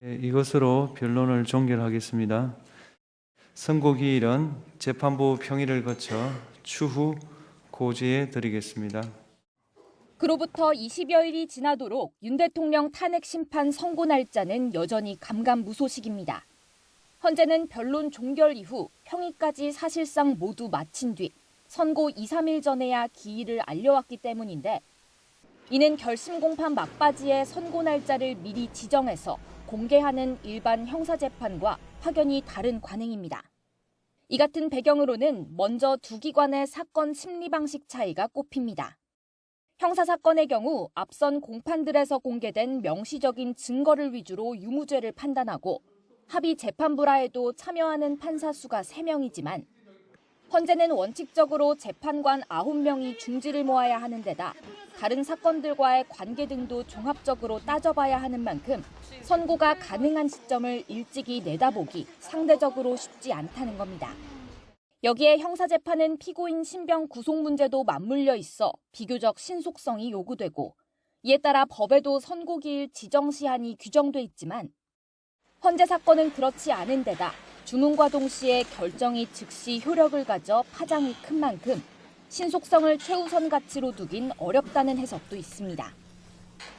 이것으로 변론을 종결하겠습니다. 선고기일은 재판부 평의를 거쳐 추후 고지해 드리겠습니다. 그로부터 20여일이 지나도록 윤 대통령 탄핵 심판 선고 날짜는 여전히 감감무소식입니다. 헌재는 변론 종결 이후 평의까지 사실상 모두 마친 뒤 선고 2, 3일 전에야 기일을 알려왔기 때문인데 이는 결심 공판 막바지에 선고 날짜를 미리 지정해서 공개하는 일반 형사재판과 확연히 다른 관행입니다. 이 같은 배경으로는 먼저 두 기관의 사건 심리 방식 차이가 꼽힙니다. 형사사건의 경우 앞선 공판들에서 공개된 명시적인 증거를 위주로 유무죄를 판단하고 합의 재판부라에도 참여하는 판사 수가 3명이지만 헌재는 원칙적으로 재판관 9명이 중지를 모아야 하는 데다 다른 사건들과의 관계 등도 종합적으로 따져봐야 하는 만큼 선고가 가능한 시점을 일찍이 내다보기 상대적으로 쉽지 않다는 겁니다. 여기에 형사재판은 피고인 신병 구속 문제도 맞물려 있어 비교적 신속성이 요구되고 이에 따라 법에도 선고기일 지정시한이 규정돼 있지만 헌재 사건은 그렇지 않은 데다 주문과 동시에 결정이 즉시 효력을 가져 파장이 큰 만큼 신속성을 최우선 가치로 두긴 어렵다는 해석도 있습니다.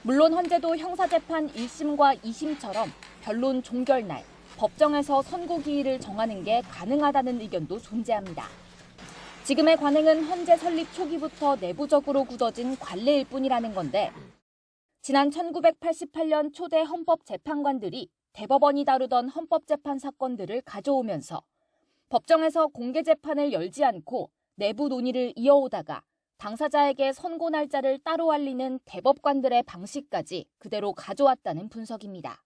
물론 헌재도 형사재판 1심과 2심처럼 변론 종결날, 법정에서 선고기일을 정하는 게 가능하다는 의견도 존재합니다. 지금의 관행은 헌재 설립 초기부터 내부적으로 굳어진 관례일 뿐이라는 건데 지난 1988년 초대 헌법재판관들이 대법원이 다루던 헌법재판 사건들을 가져오면서 법정에서 공개재판을 열지 않고 내부 논의를 이어오다가 당사자에게 선고 날짜를 따로 알리는 대법관들의 방식까지 그대로 가져왔다는 분석입니다.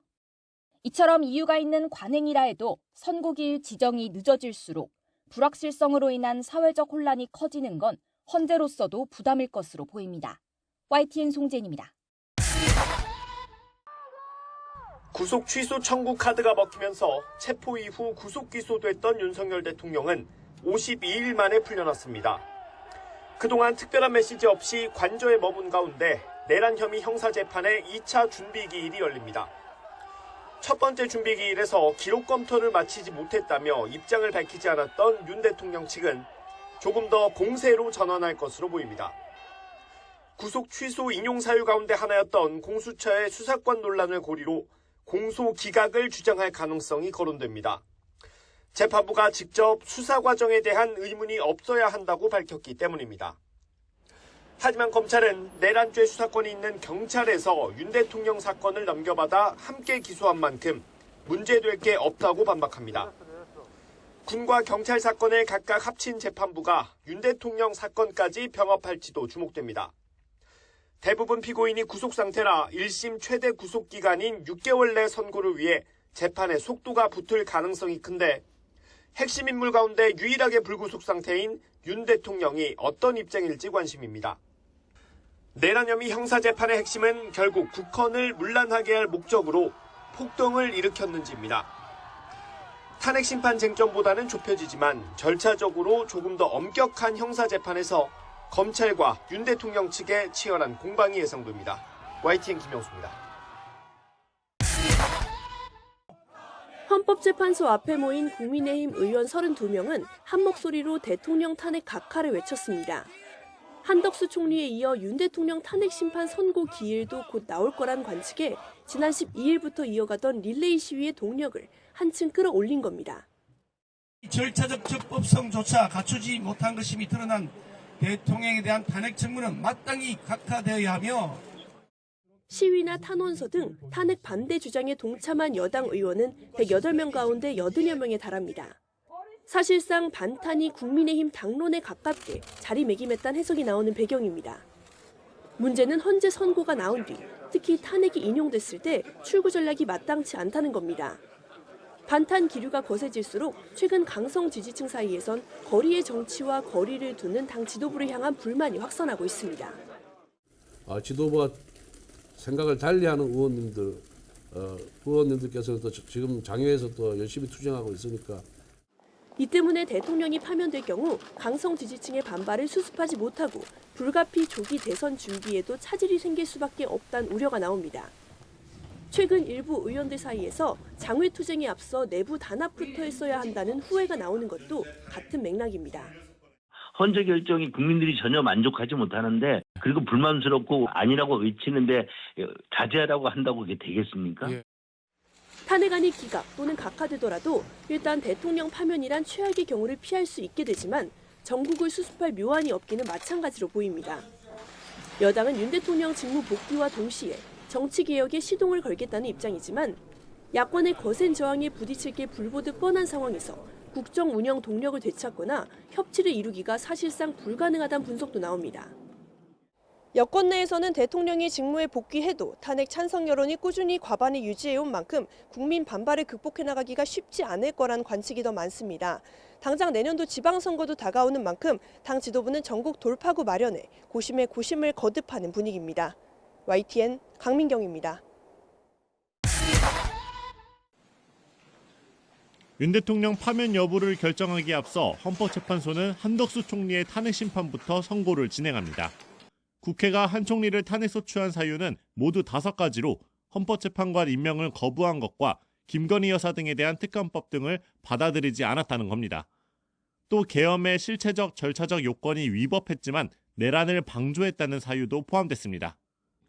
이처럼 이유가 있는 관행이라 해도 선고기일 지정이 늦어질수록 불확실성으로 인한 사회적 혼란이 커지는 건 헌재로서도 부담일 것으로 보입니다. YTN 송재인입니다. 구속 취소 청구 카드가 먹히면서 체포 이후 구속 기소됐던 윤석열 대통령은 52일 만에 풀려났습니다. 그동안 특별한 메시지 없이 관저에 머문 가운데 내란 혐의 형사재판의 2차 준비기일이 열립니다. 첫 번째 준비기일에서 기록 검토를 마치지 못했다며 입장을 밝히지 않았던 윤 대통령 측은 조금 더 공세로 전환할 것으로 보입니다. 구속 취소 인용 사유 가운데 하나였던 공수처의 수사권 논란을 고리로 공소 기각을 주장할 가능성이 거론됩니다. 재판부가 직접 수사 과정에 대한 의문이 없어야 한다고 밝혔기 때문입니다. 하지만 검찰은 내란죄 수사권이 있는 경찰에서 윤 대통령 사건을 넘겨받아 함께 기소한 만큼 문제될 게 없다고 반박합니다. 군과 경찰 사건을 각각 합친 재판부가 윤 대통령 사건까지 병합할지도 주목됩니다. 대부분 피고인이 구속 상태라 1심 최대 구속 기간인 6개월 내 선고를 위해 재판에 속도가 붙을 가능성이 큰데 핵심 인물 가운데 유일하게 불구속 상태인 윤 대통령이 어떤 입장일지 관심입니다. 내란 혐의 형사재판의 핵심은 결국 국헌을 문란하게 할 목적으로 폭동을 일으켰는지입니다. 탄핵 심판 쟁점보다는 좁혀지지만 절차적으로 조금 더 엄격한 형사재판에서 검찰과 윤 대통령 측의 치열한 공방이 예상됩니다. YTN 김영수입니다. 헌법재판소 앞에 모인 국민의힘 의원 32명은 한 목소리로 대통령 탄핵 각하를 외쳤습니다. 한덕수 총리에 이어 윤 대통령 탄핵 심판 선고 기일도 곧 나올 거란 관측에 지난 12일부터 이어가던 릴레이 시위의 동력을 한층 끌어올린 겁니다. 절차적 적법성조차 갖추지 못한 것임이 드러난 대통령에 대한 탄핵 청구는 마땅히 각하되어야 하며 시위나 탄원서 등 탄핵 반대 주장에 동참한 여당 의원은 108명 가운데 80여 명에 달합니다. 사실상 반탄이 국민의힘 당론에 가깝게 자리매김했다는 해석이 나오는 배경입니다. 문제는 헌재 선고가 나온 뒤 특히 탄핵이 인용됐을 때 출구 전략이 마땅치 않다는 겁니다. 반탄 기류가 거세질수록 최근 강성 지지층 사이에선 거리의 정치와 거리를 두는 당 지도부를 향한 불만이 확산하고 있습니다. 지도부와 생각을 달리하는 의원님들께서는 또 지금 장외에서 또 열심히 투쟁하고 있으니까 이 때문에 대통령이 파면될 경우 강성 지지층의 반발을 수습하지 못하고 불가피 조기 대선 준비에도 차질이 생길 수밖에 없다는 우려가 나옵니다. 최근 일부 의원들 사이에서 장외투쟁에 앞서 내부 단합부터 했어야 한다는 후회가 나오는 것도 같은 맥락입니다. 헌재 결정이 국민들이 전혀 만족하지 못하는데 그리고 불만스럽고 아니라고 외치는데 자제하라고 한다고 그게 되겠습니까? 예. 탄핵안이 기각 또는 각하되더라도 일단 대통령 파면이란 최악의 경우를 피할 수 있게 되지만 전국을 수습할 묘안이 없기는 마찬가지로 보입니다. 여당은 윤 대통령 직무 복귀와 동시에 정치개혁에 시동을 걸겠다는 입장이지만 야권의 거센 저항에 부딪힐 게 불보듯 뻔한 상황에서 국정 운영 동력을 되찾거나 협치를 이루기가 사실상 불가능하다는 분석도 나옵니다. 여권 내에서는 대통령이 직무에 복귀해도 탄핵 찬성 여론이 꾸준히 과반을 유지해온 만큼 국민 반발을 극복해 나가기가 쉽지 않을 거란 관측이 더 많습니다. 당장 내년도 지방선거도 다가오는 만큼 당 지도부는 전국 돌파구 마련에 고심에 고심을 거듭하는 분위기입니다. YTN 강민경입니다. 윤 대통령 파면 여부를 결정하기에 앞서 헌법재판소는 한덕수 총리의 탄핵 심판부터 선고를 진행합니다. 국회가 한 총리를 탄핵소추한 사유는 모두 5가지로 헌법재판관 임명을 거부한 것과 김건희 여사 등에 대한 특검법 등을 받아들이지 않았다는 겁니다. 또 계엄의 실체적 절차적 요건이 위법했지만 내란을 방조했다는 사유도 포함됐습니다.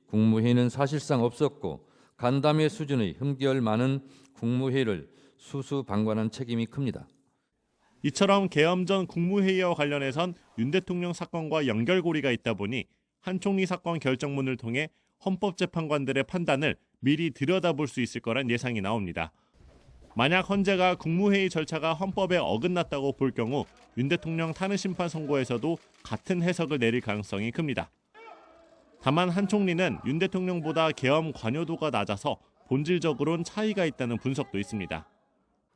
국무회의는 사실상 없었고 간담회 수준의 흠결 많은 국무회의를 수수방관한 책임이 큽니다. 이처럼 계엄 전 국무회의와 관련해선 윤 대통령 사건과 연결고리가 있다 보니 한 총리 사건 결정문을 통해 헌법재판관들의 판단을 미리 들여다볼 수 있을 거란 예상이 나옵니다. 만약 헌재가 국무회의 절차가 헌법에 어긋났다고 볼 경우 윤 대통령 탄핵 심판 선고에서도 같은 해석을 내릴 가능성이 큽니다. 다만 한 총리는 윤 대통령보다 계엄 관여도가 낮아서 본질적으로는 차이가 있다는 분석도 있습니다.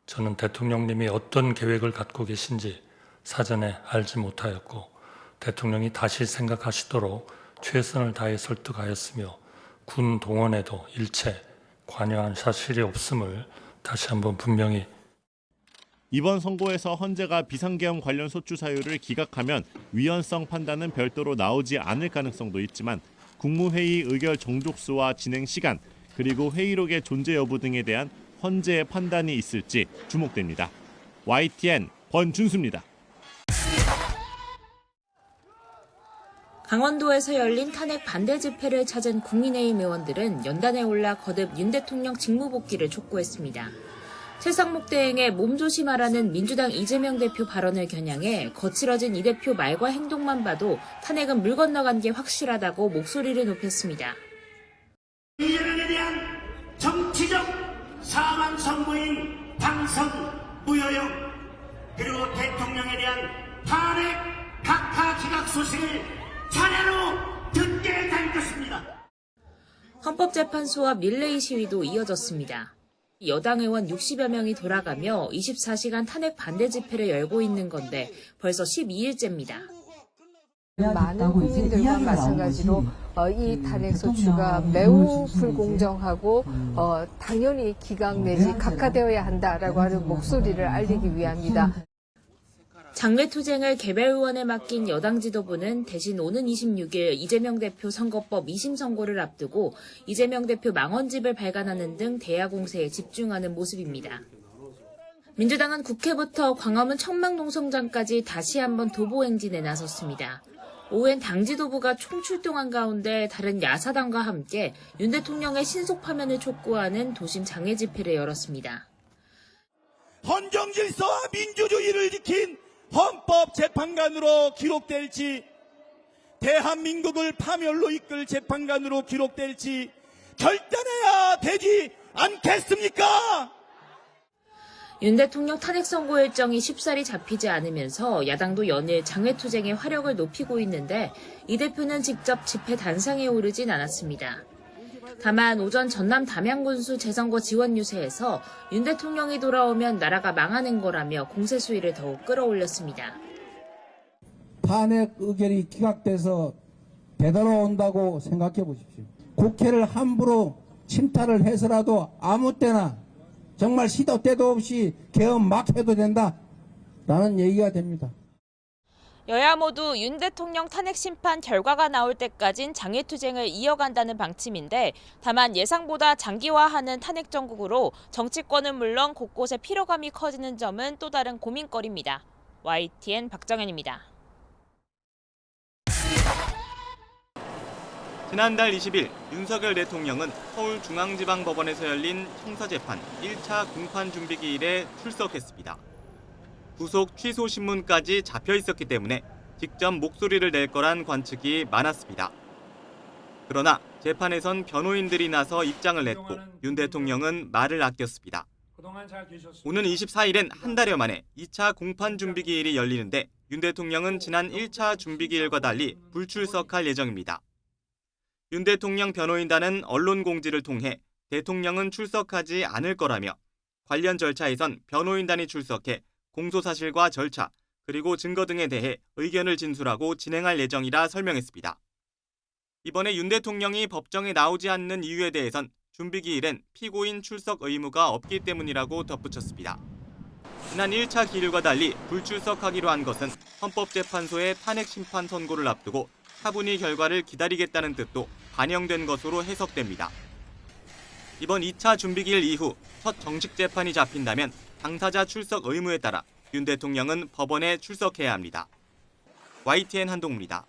저는 대통령님이 어떤 계획을 갖고 계신지 사전에 알지 못하였고 대통령이 다시 생각하시도록 최선을 다해 설득하였으며 군 동원에도 일체 관여한 사실이 없음을 다시 한번 분명히. 이번 선고에서 헌재가 비상계엄 관련 소추 사유를 기각하면 위헌성 판단은 별도로 나오지 않을 가능성도 있지만 국무회의 의결 정족수와 진행 시간 그리고 회의록의 존재 여부 등에 대한 헌재의 판단이 있을지 주목됩니다. YTN 권준수입니다. 강원도에서 열린 탄핵 반대 집회를 찾은 국민의힘 의원들은 연단에 올라 거듭 윤 대통령 직무 복귀를 촉구했습니다. 최상목 대행의 몸조심하라는 민주당 이재명 대표 발언을 겨냥해 거칠어진 이 대표 말과 행동만 봐도 탄핵은 물 건너간 게 확실하다고 목소리를 높였습니다. 이재명에 대한 정치적 사망 선고인 당선 무효용 그리고 대통령에 대한 탄핵 각하 기각 소식을 차례로 듣게 될 것입니다. 헌법재판소와 밀레이 시위도 이어졌습니다. 여당 의원 60여 명이 돌아가며 24시간 탄핵 반대 집회를 열고 있는 건데 벌써 12일째입니다. 많은 국민들과 마찬가지로 이 탄핵 소추가 매우 불공정하고 당연히 기각 내지 각하되어야 한다라고 하는 목소리를 알리기 위함이다. 장외투쟁을 개별 의원에 맡긴 여당 지도부는 대신 오는 26일 이재명 대표 선거법 2심 선고를 앞두고 이재명 대표 망언집을 발간하는 등 대야 공세에 집중하는 모습입니다. 민주당은 국회부터 광화문 청망동성장까지 다시 한번 도보 행진에 나섰습니다. 오후엔 당 지도부가 총출동한 가운데 다른 야사당과 함께 윤 대통령의 신속 파면을 촉구하는 도심 장애 집회를 열었습니다. 헌정질서와 민주주의를 지킨 헌법재판관으로 기록될지 대한민국을 파멸로 이끌 재판관으로 기록될지 결단해야 되지 않겠습니까? 윤 대통령 탄핵 선고 일정이 쉽사리 잡히지 않으면서 야당도 연일 장외투쟁의 화력을 높이고 있는데 이 대표는 직접 집회 단상에 오르진 않았습니다. 다만 오전 전남 담양군수 재선거 지원 유세에서 윤 대통령이 돌아오면 나라가 망하는 거라며 공세 수위를 더욱 끌어올렸습니다. 탄핵 의결이 기각돼서 되돌아온다고 생각해 보십시오. 국회를 함부로 침탈을 해서라도 아무 때나 정말 시도 때도 없이 계엄 막 해도 된다라는 얘기가 됩니다. 여야 모두 윤 대통령 탄핵 심판 결과가 나올 때까진 장외투쟁을 이어간다는 방침인데 다만 예상보다 장기화하는 탄핵 정국으로 정치권은 물론 곳곳에 피로감이 커지는 점은 또 다른 고민거리입니다. YTN 박정현입니다. 지난달 20일 윤석열 대통령은 서울중앙지방법원에서 열린 형사재판 1차 공판준비기일에 출석했습니다. 구속 취소 신문까지 잡혀 있었기 때문에 직접 목소리를 낼 거란 관측이 많았습니다. 그러나 재판에선 변호인들이 나서 입장을 냈고 윤 대통령은 말을 아꼈습니다. 오는 24일엔 한 달여 만에 2차 공판준비기일이 열리는데 윤 대통령은 지난 1차 준비기일과 달리 불출석할 예정입니다. 윤 대통령 변호인단은 언론 공지를 통해 대통령은 출석하지 않을 거라며 관련 절차에선 변호인단이 출석해 공소사실과 절차, 그리고 증거 등에 대해 의견을 진술하고 진행할 예정이라 설명했습니다. 이번에 윤 대통령이 법정에 나오지 않는 이유에 대해선 준비기일엔 피고인 출석 의무가 없기 때문이라고 덧붙였습니다. 지난 1차 기일과 달리 불출석하기로 한 것은 헌법재판소의 탄핵 심판 선고를 앞두고 차분히 결과를 기다리겠다는 뜻도 반영된 것으로 해석됩니다. 이번 2차 준비기일 이후 첫 정식 재판이 잡힌다면 당사자 출석 의무에 따라 윤 대통령은 법원에 출석해야 합니다. YTN 한동훈입니다.